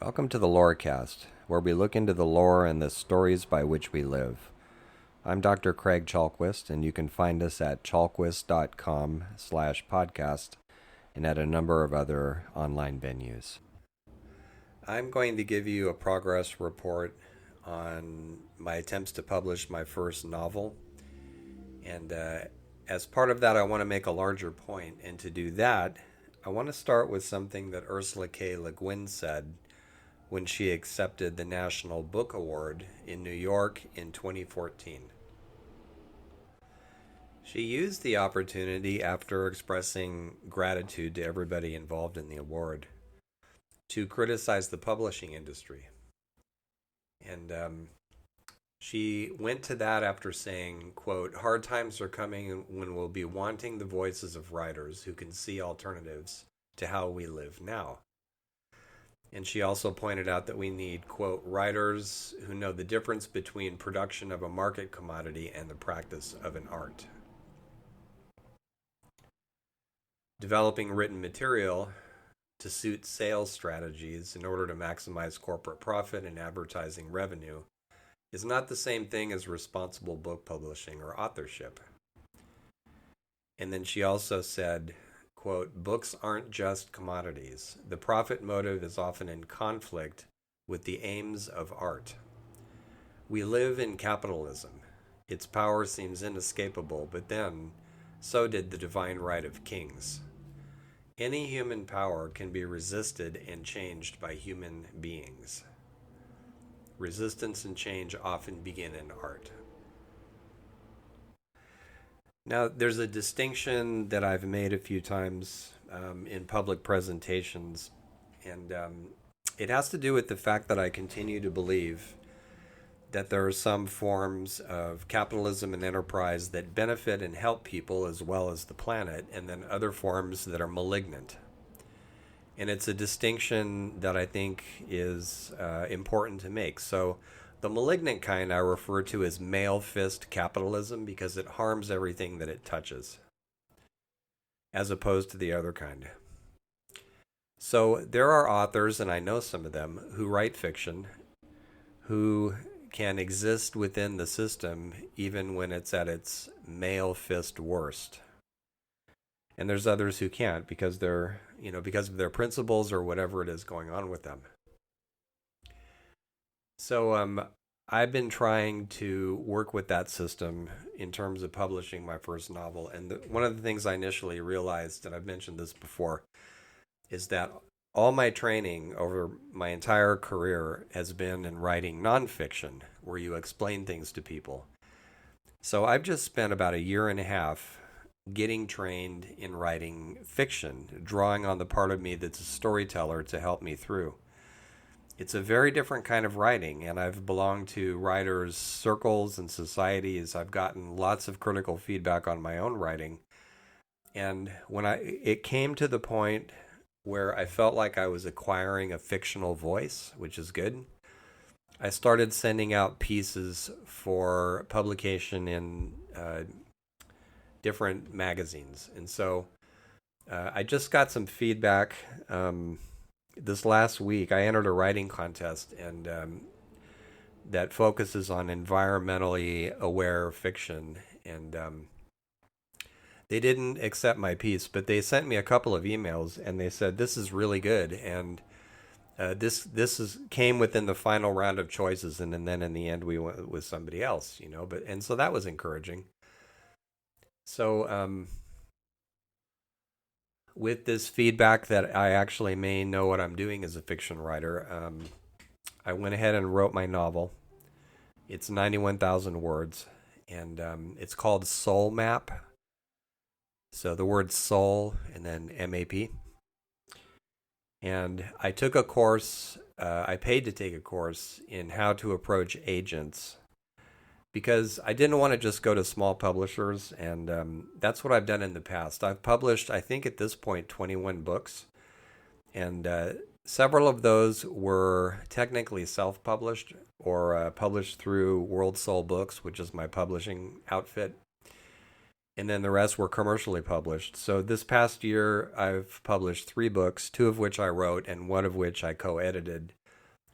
Welcome to the Lorecast, where we look into the lore and the stories by which we live. I'm Dr. Craig Chalquist, and you can find us at chalquist.com/podcast and at a number of other online venues. I'm going to give you a progress report on my attempts to publish my first novel. And as part of that, I want to make a larger point. And to do that, I want to start with something that Ursula K. Le Guin said when she accepted the National Book Award in New York in 2014. She used the opportunity after expressing gratitude to everybody involved in the award to criticize the publishing industry. And she went to that after saying, quote, "Hard times are coming when we'll be wanting the voices of writers who can see alternatives to how we live now." And she also pointed out that we need, quote, "writers who know the difference between production of a market commodity and the practice of an art." Developing written material to suit sales strategies in order to maximize corporate profit and advertising revenue is not the same thing as responsible book publishing or authorship. And then she also said, quote, "Books aren't just commodities. The profit motive is often in conflict with the aims of art. We live in capitalism. Its power seems inescapable, but then so did the divine right of kings. Any human power can be resisted and changed by human beings. Resistance and change often begin in art." Now, there's a distinction that I've made a few times in public presentations, and it has to do with the fact that I continue to believe that there are some forms of capitalism and enterprise that benefit and help people as well as the planet, and then other forms that are malignant. And it's a distinction that I think is important to make. So the malignant kind I refer to as male fist capitalism because it harms everything that it touches, as opposed to the other kind. So there are authors, and I know some of them, who write fiction, who can exist within the system even when it's at its male fist worst. And there's others who can't because because of their principles or whatever it is going on with them. So I've been trying to work with that system in terms of publishing my first novel. And one of the things I initially realized, and I've mentioned this before, is that all my training over my entire career has been in writing nonfiction, where you explain things to people. So I've just spent about a year and a half getting trained in writing fiction, drawing on the part of me that's a storyteller to help me through. It's a very different kind of writing, and I've belonged to writers' circles and societies. I've gotten lots of critical feedback on my own writing. And when it came to the point where I felt like I was acquiring a fictional voice, which is good, I started sending out pieces for publication in different magazines. And so I just got some feedback this last week. I entered a writing contest and that focuses on environmentally aware fiction. And they didn't accept my piece, but they sent me a couple of emails and they said, "This is really good." And this came within the final round of choices. And then in the end, we went with somebody else, and so that was encouraging. So with this feedback that I actually may know what I'm doing as a fiction writer, I went ahead and wrote my novel. It's 91,000 words, and it's called Soul Map. So the word soul and then MAP. And I took a course, I paid to take a course in how to approach agents because I didn't want to just go to small publishers, and that's what I've done in the past. I've published, I think at this point, 21 books, and several of those were technically self-published or published through World Soul Books, which is my publishing outfit, and then the rest were commercially published. So this past year, I've published 3 books, 2 of which I wrote and one of which I co-edited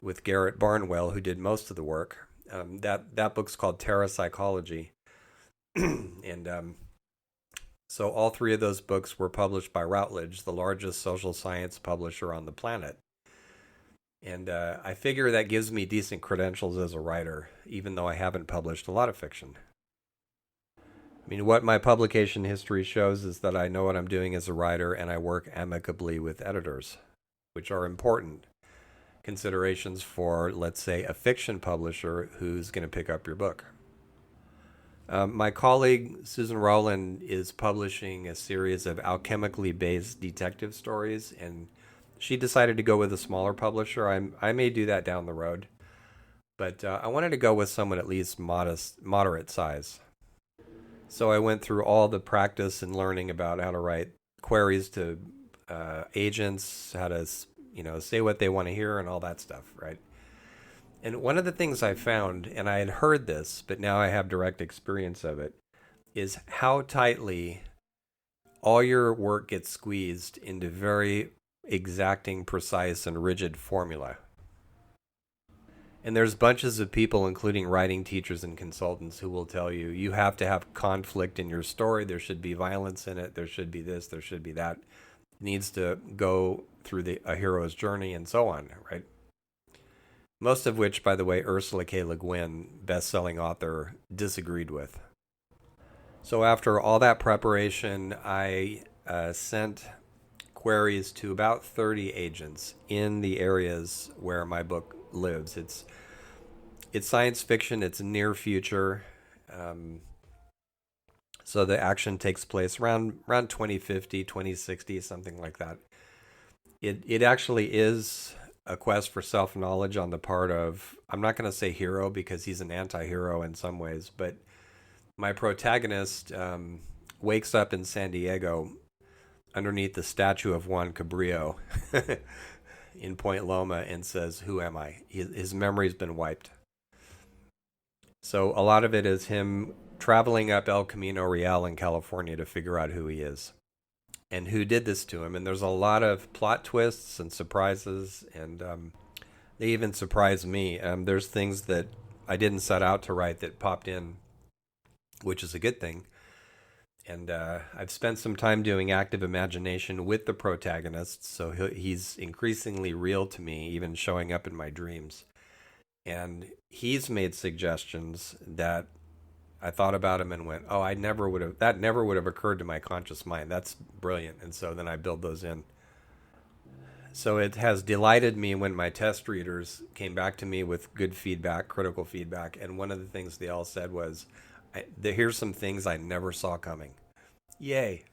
with Garrett Barnwell, who did most of the work. That book's called Parapsychology, and so all three of those books were published by Routledge, the largest social science publisher on the planet. And I figure that gives me decent credentials as a writer, even though I haven't published a lot of fiction. I mean, what my publication history shows is that I know what I'm doing as a writer and I work amicably with editors, which are important considerations for, let's say, a fiction publisher who's going to pick up your book. My colleague Susan Rowland is publishing a series of alchemically based detective stories, and she decided to go with a smaller publisher. I may do that down the road, but I wanted to go with someone at least moderate size. So I went through all the practice and learning about how to write queries to agents, how to say what they want to hear, and all that stuff, right? And one of the things I found, and I had heard this, but now I have direct experience of it, is how tightly all your work gets squeezed into very exacting, precise, and rigid formula. And there's bunches of people, including writing teachers and consultants, who will tell you you have to have conflict in your story. There should be violence in it. There should be this. There should be that. It needs to go through a hero's journey and so on, right? Most of which, by the way, Ursula K. Le Guin, best-selling author, disagreed with. So after all that preparation, I sent queries to about 30 agents in the areas where my book lives. It's science fiction. It's near future. So the action takes place around 2050, 2060, something like that. It actually is a quest for self-knowledge on the part of, I'm not going to say hero because he's an anti-hero in some ways, but my protagonist wakes up in San Diego underneath the statue of Juan Cabrillo in Point Loma and says, "Who am I?" His memory's been wiped. So a lot of it is him traveling up El Camino Real in California to figure out who he is and who did this to him. And there's a lot of plot twists and surprises, and they even surprised me. There's things that I didn't set out to write that popped in, which is a good thing. And I've spent some time doing active imagination with the protagonist, so he's increasingly real to me, even showing up in my dreams. And he's made suggestions that I thought about him and went, "Oh, that never would have occurred to my conscious mind. That's brilliant." And so then I build those in. So it has delighted me when my test readers came back to me with good feedback, critical feedback, and one of the things they all said was, "Here's some things I never saw coming." Yay.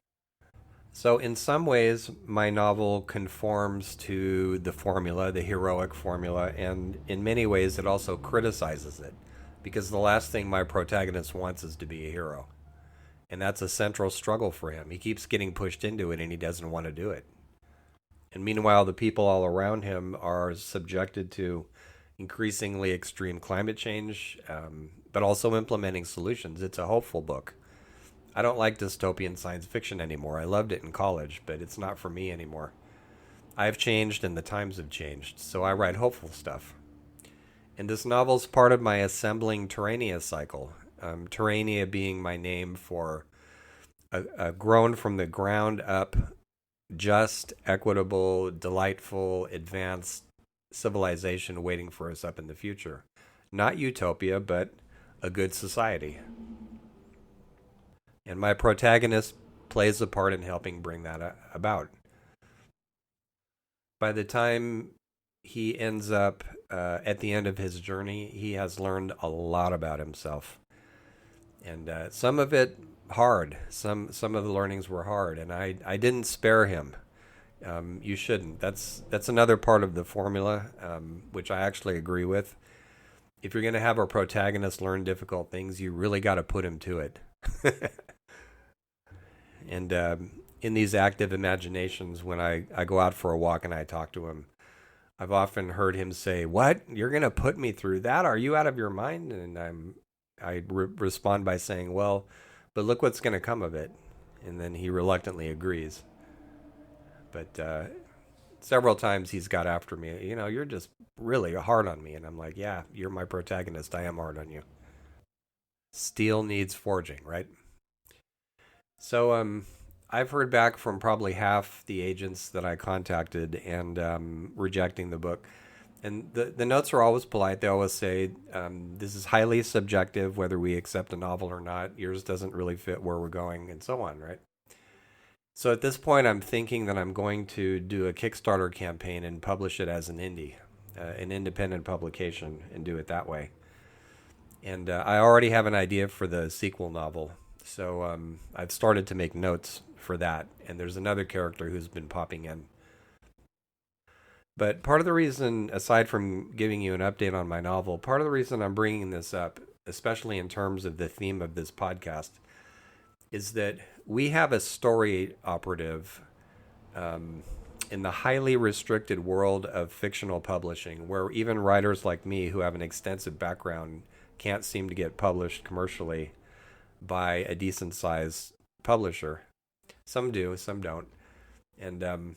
So in some ways, my novel conforms to the formula, the heroic formula, and in many ways it also criticizes it, because the last thing my protagonist wants is to be a hero. And that's a central struggle for him. He keeps getting pushed into it and he doesn't want to do it. And meanwhile, the people all around him are subjected to increasingly extreme climate change, but also implementing solutions. It's a hopeful book. I don't like dystopian science fiction anymore. I loved it in college, but it's not for me anymore. I've changed and the times have changed, so I write hopeful stuff. And this novel's part of my assembling Terrania cycle. Terrania being my name for a grown from the ground up, just, equitable, delightful, advanced civilization waiting for us up in the future. Not utopia, but a good society. And my protagonist plays a part in helping bring that about. By the time he ends up at the end of his journey, he has learned a lot about himself. And some of it hard. Some of the learnings were hard, and I didn't spare him. You shouldn't. That's another part of the formula, which I actually agree with. If you're going to have a protagonist learn difficult things, you really got to put him to it. And in these active imaginations, when I go out for a walk and I talk to him, I've often heard him say, "What? You're going to put me through that? Are you out of your mind?" And I respond by saying, "Well, but look what's going to come of it." And then he reluctantly agrees. But Several times he's got after me. You're just really hard on me, and I'm like, yeah, you're my protagonist. I am hard on you. Steel needs forging, right? So I've heard back from probably half the agents that I contacted and rejecting the book. And the notes are always polite. They always say, this is highly subjective, whether we accept a novel or not. Yours doesn't really fit where we're going, and so on, right? So at this point, I'm thinking that I'm going to do a Kickstarter campaign and publish it as an indie, an independent publication, and do it that way. And I already have an idea for the sequel novel. So I've started to make notes for that. And there's another character who's been popping in. But part of the reason, aside from giving you an update on my novel, part of the reason I'm bringing this up, especially in terms of the theme of this podcast, is that we have a story operative in the highly restricted world of fictional publishing, where even writers like me who have an extensive background can't seem to get published commercially by a decent sized publisher. Some do, some don't. And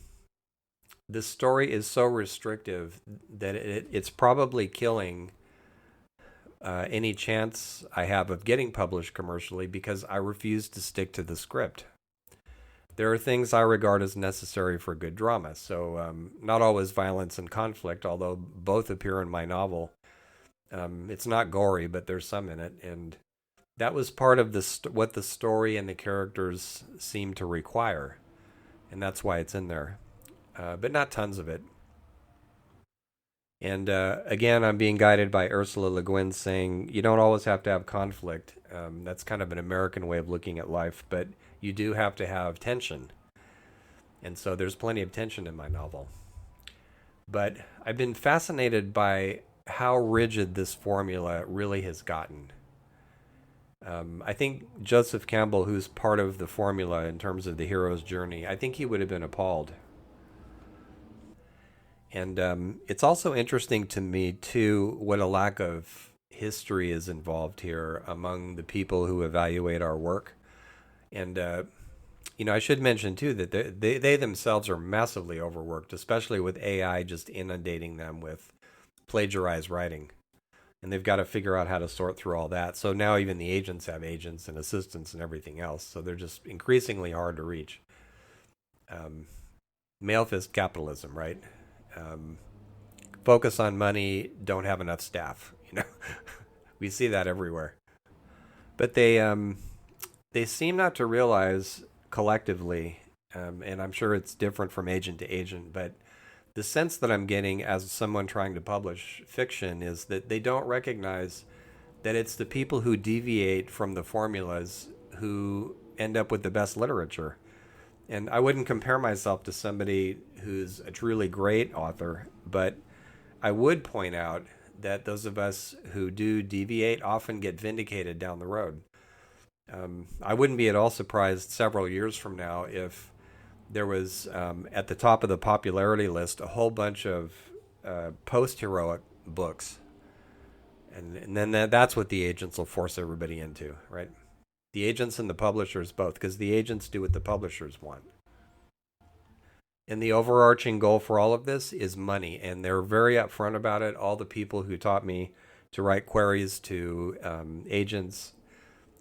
this story is so restrictive that it's probably killing any chance I have of getting published commercially because I refuse to stick to the script. There are things I regard as necessary for good drama. So not always violence and conflict, although both appear in my novel. It's not gory, but there's some in it. And that was part of what the story and the characters seem to require. And that's why it's in there. But not tons of it. And again, I'm being guided by Ursula Le Guin saying you don't always have to have conflict. That's kind of an American way of looking at life, but you do have to have tension. And so there's plenty of tension in my novel. But I've been fascinated by how rigid this formula really has gotten. I think Joseph Campbell, who's part of the formula in terms of the hero's journey, I think he would have been appalled. And it's also interesting to me, too, what a lack of history is involved here among the people who evaluate our work. And, I should mention, too, that they themselves are massively overworked, especially with AI just inundating them with plagiarized writing. And they've got to figure out how to sort through all that. So now even the agents have agents and assistants and everything else. So they're just increasingly hard to reach. Male fist capitalism, right? Focus on money, don't have enough staff. We see that everywhere. But they seem not to realize collectively, and I'm sure it's different from agent to agent, but the sense that I'm getting as someone trying to publish fiction is that they don't recognize that it's the people who deviate from the formulas who end up with the best literature. And I wouldn't compare myself to somebody who's a truly great author, but I would point out that those of us who do deviate often get vindicated down the road. I wouldn't be at all surprised several years from now if there was at the top of the popularity list a whole bunch of post-heroic books. And then that's what the agents will force everybody into, right? The agents and the publishers both, because the agents do what the publishers want. And the overarching goal for all of this is money, and they're very upfront about it. All the people who taught me to write queries to agents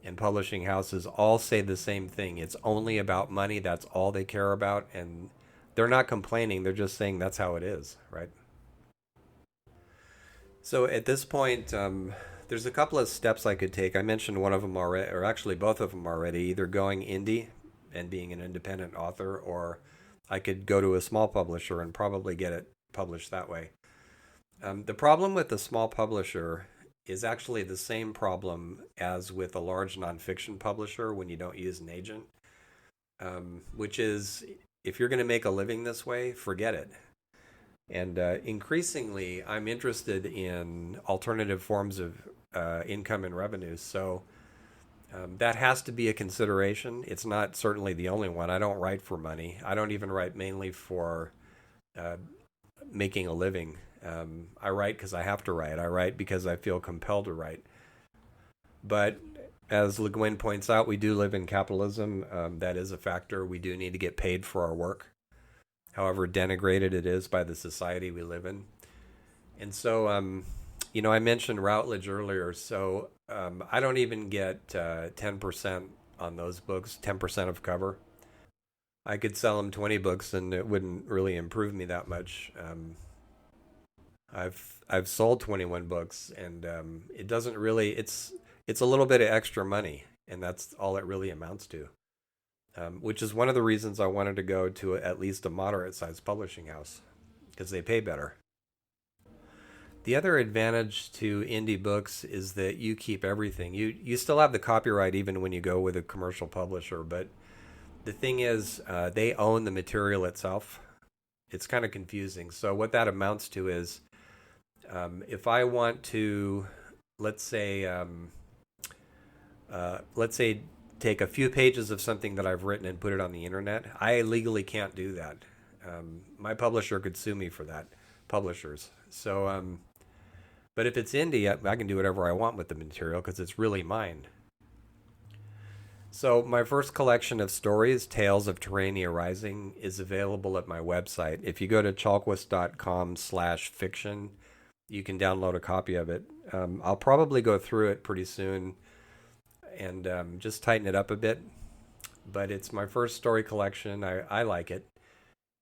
and publishing houses all say the same thing. It's only about money. That's all they care about, and they're not complaining. They're just saying that's how it is, right? So at this point, there's a couple of steps I could take. I mentioned one of them already, or actually both of them already, either going indie and being an independent author, or I could go to a small publisher and probably get it published that way. The problem with the small publisher is actually the same problem as with a large nonfiction publisher when you don't use an agent, which is if you're going to make a living this way, forget it. And increasingly, I'm interested in alternative forms of income and revenue. So that has to be a consideration. It's not certainly the only one. I don't write for money. I don't even write mainly for making a living. I write because I have to write. I write because I feel compelled to write. But as Le Guin points out, we do live in capitalism. That is a factor. We do need to get paid for our work. however denigrated it is by the society we live in. And so, I mentioned Routledge earlier, so I don't even get 10% on those books, 10% of cover. I could sell them 20 books and it wouldn't really improve me that much. I've sold 21 books and it doesn't really it's a little bit of extra money and that's all it really amounts to. Which is one of the reasons I wanted to go to at least a moderate sized publishing house because they pay better. The other advantage to indie books is that you keep everything. You still have the copyright even when you go with a commercial publisher, but the thing is, they own the material itself. It's kind of confusing. So what that amounts to is, if I want to, let's say, let's say, take a few pages of something that I've written and put it on the internet, I legally can't do that. My publisher could sue me for that. Publishers. So, but if it's indie, I can do whatever I want with the material because it's really mine. So my first collection of stories, Tales of Terrania Rising, is available at my website. If you go to chalkwist.com/fiction, you can download a copy of it. I'll probably go through it pretty soon and just tighten it up a bit. But it's my first story collection. I like it.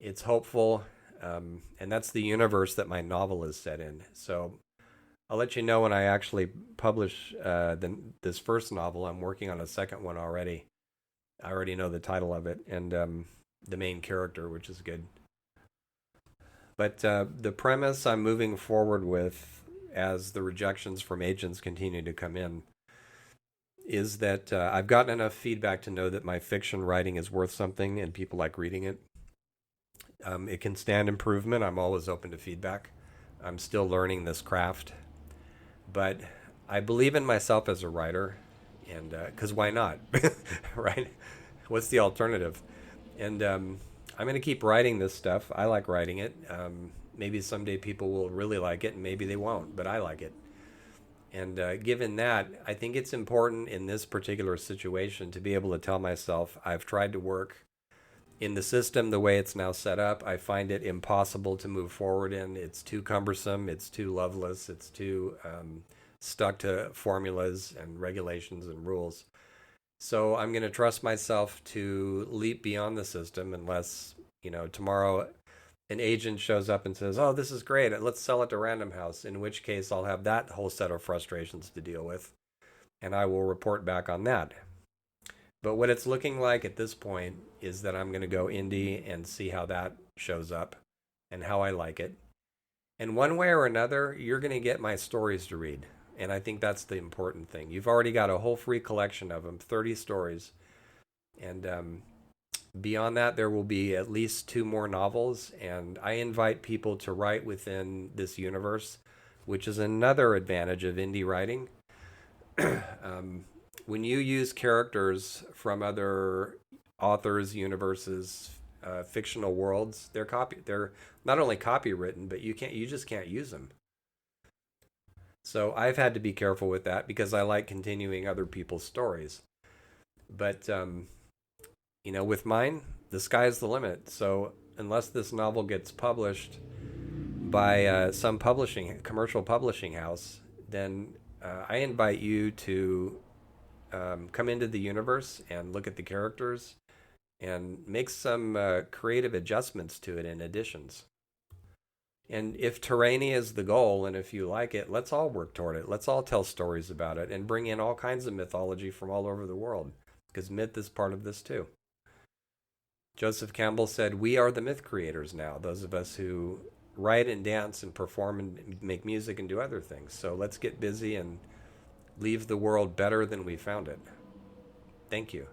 It's hopeful, and that's the universe that my novel is set in. So I'll let you know when I actually publish this first novel. I'm working on a second one already. I already know the title of it and the main character, which is good. But the premise I'm moving forward with as the rejections from agents continue to come in is that I've gotten enough feedback to know that my fiction writing is worth something and people like reading it. It can stand improvement. I'm always open to feedback. I'm still learning this craft. But I believe in myself as a writer, and because why not, right? What's the alternative? And I'm going to keep writing this stuff. I like writing it. Maybe someday people will really like it, and maybe they won't, but I like it. And given that, I think it's important in this particular situation to be able to tell myself I've tried to work in the system the way it's now set up. I find it impossible to move forward in. It's too cumbersome. It's too loveless. It's too stuck to formulas and regulations and rules. So I'm going to trust myself to leap beyond the system unless, tomorrow an agent shows up and says, oh, this is great. Let's sell it to Random House, in which case I'll have that whole set of frustrations to deal with. And I will report back on that. But what it's looking like at this point is that I'm going to go indie and see how that shows up and how I like it. And one way or another, you're going to get my stories to read. And I think that's the important thing. You've already got a whole free collection of them, 30 stories. And beyond that, there will be at least 2 more novels. And I invite people to write within this universe, which is another advantage of indie writing. When you use characters from other authors, universes, fictional worlds, they're not only copywritten, but you just can't use them. So I've had to be careful with that because I like continuing other people's stories. But with mine, the sky's the limit. So unless this novel gets published by some commercial publishing house, then I invite you to come into the universe and look at the characters and make some creative adjustments to it and additions. And if Terrania is the goal and if you like it, let's all work toward it. Let's all tell stories about it and bring in all kinds of mythology from all over the world because myth is part of this too. Joseph Campbell said, we are the myth creators now, those of us who write and dance and perform and make music and do other things. So let's get busy and leave the world better than we found it. Thank you.